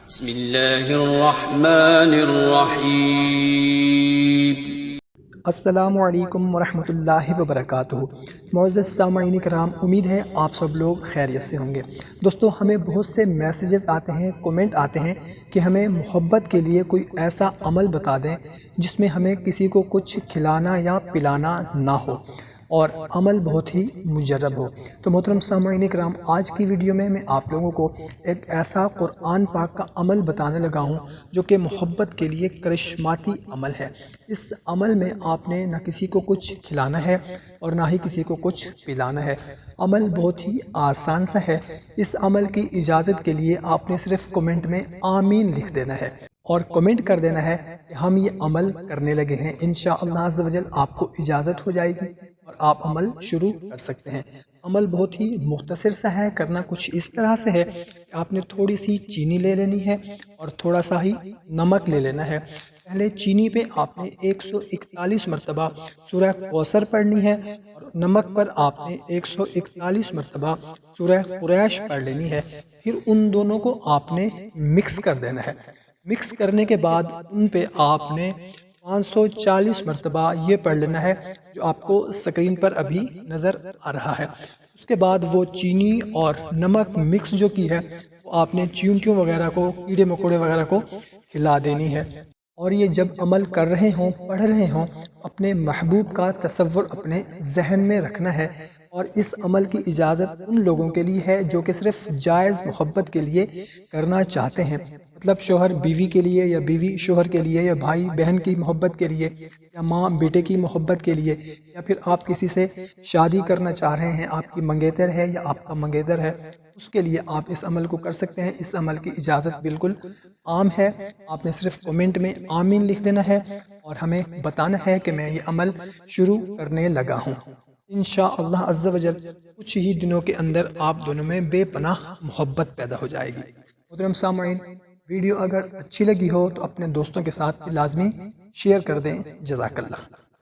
بسم اللہ الرحمن الرحیم۔ السلام علیکم ورحمۃ اللہ وبرکاتہ۔ معزز سامعین کرام، امید ہے آپ سب لوگ خیریت سے ہوں گے۔ دوستو، ہمیں بہت سے میسیجز آتے ہیں، کومنٹ آتے ہیں کہ ہمیں محبت کے لیے کوئی ایسا عمل بتا دیں جس میں ہمیں کسی کو کچھ کھلانا یا پلانا نہ ہو اور عمل بہت ہی مجرب ہو۔ تو محترم سامعین کرام، آج کی ویڈیو میں آپ لوگوں کو ایک ایسا قرآن پاک کا عمل بتانے لگا ہوں جو کہ محبت کے لیے کرشماتی عمل ہے۔ اس عمل میں آپ نے نہ کسی کو کچھ کھلانا ہے اور نہ ہی کسی کو کچھ پلانا ہے۔ عمل بہت ہی آسان سا ہے۔ اس عمل کی اجازت کے لیے آپ نے صرف کمنٹ میں آمین لکھ دینا ہے اور کمنٹ کر دینا ہے کہ ہم یہ عمل کرنے لگے ہیں۔ انشاءاللہ عز و جل آپ کو اجازت ہو جائے گی اور آپ عمل شروع کر سکتے ہیں۔ عمل بہت ہی مختصر سا ہے، کرنا کچھ اس طرح سے ہے کہ آپ نے تھوڑی سی چینی لے لینی ہے اور تھوڑا سا ہی نمک لے لینا ہے۔ پہلے چینی پہ آپ نے 141 مرتبہ سورہ کوثر پڑھنی ہے اور نمک پر آپ نے 141 مرتبہ سورہ قریش پڑھ لینی ہے۔ پھر ان دونوں کو آپ نے مکس کر دینا ہے۔ مکس کرنے کے بعد ان پہ آپ نے 540 مرتبہ یہ پڑھ لینا ہے جو آپ کو سکرین پر ابھی نظر آ رہا ہے۔ اس کے بعد وہ چینی اور نمک مکس جو کی ہے وہ آپ نے چیونٹیوں وغیرہ کو، کیڑے مکوڑے وغیرہ کو کھلا دینی ہے۔ اور یہ جب عمل کر رہے ہوں، پڑھ رہے ہوں، اپنے محبوب کا تصور اپنے ذہن میں رکھنا ہے۔ اور اس عمل کی اجازت ان لوگوں کے لیے ہے جو کہ صرف جائز محبت کے لیے کرنا چاہتے ہیں، مطلب شوہر بیوی کے لیے یا بیوی شوہر کے لیے یا بھائی بہن کی محبت کے لیے یا ماں بیٹے کی محبت کے لیے، یا پھر آپ کسی سے شادی کرنا چاہ رہے ہیں، آپ کی منگیتر ہے یا آپ کا منگیتر ہے، اس کے لیے آپ اس عمل کو کر سکتے ہیں۔ اس عمل کی اجازت بالکل عام ہے۔ آپ نے صرف کمنٹ میں آمین لکھ دینا ہے اور ہمیں بتانا ہے کہ میں یہ عمل شروع کرنے لگا ہوں۔ انشاءاللہ عز و جل کچھ ہی دنوں کے اندر آپ دونوں میں بے پناہ محبت پیدا ہو جائے گی۔ محترم سامعین، ویڈیو اگر اچھی لگی ہو تو اپنے دوستوں کے ساتھ لازمی شیئر کر دیں۔ جزاک اللہ۔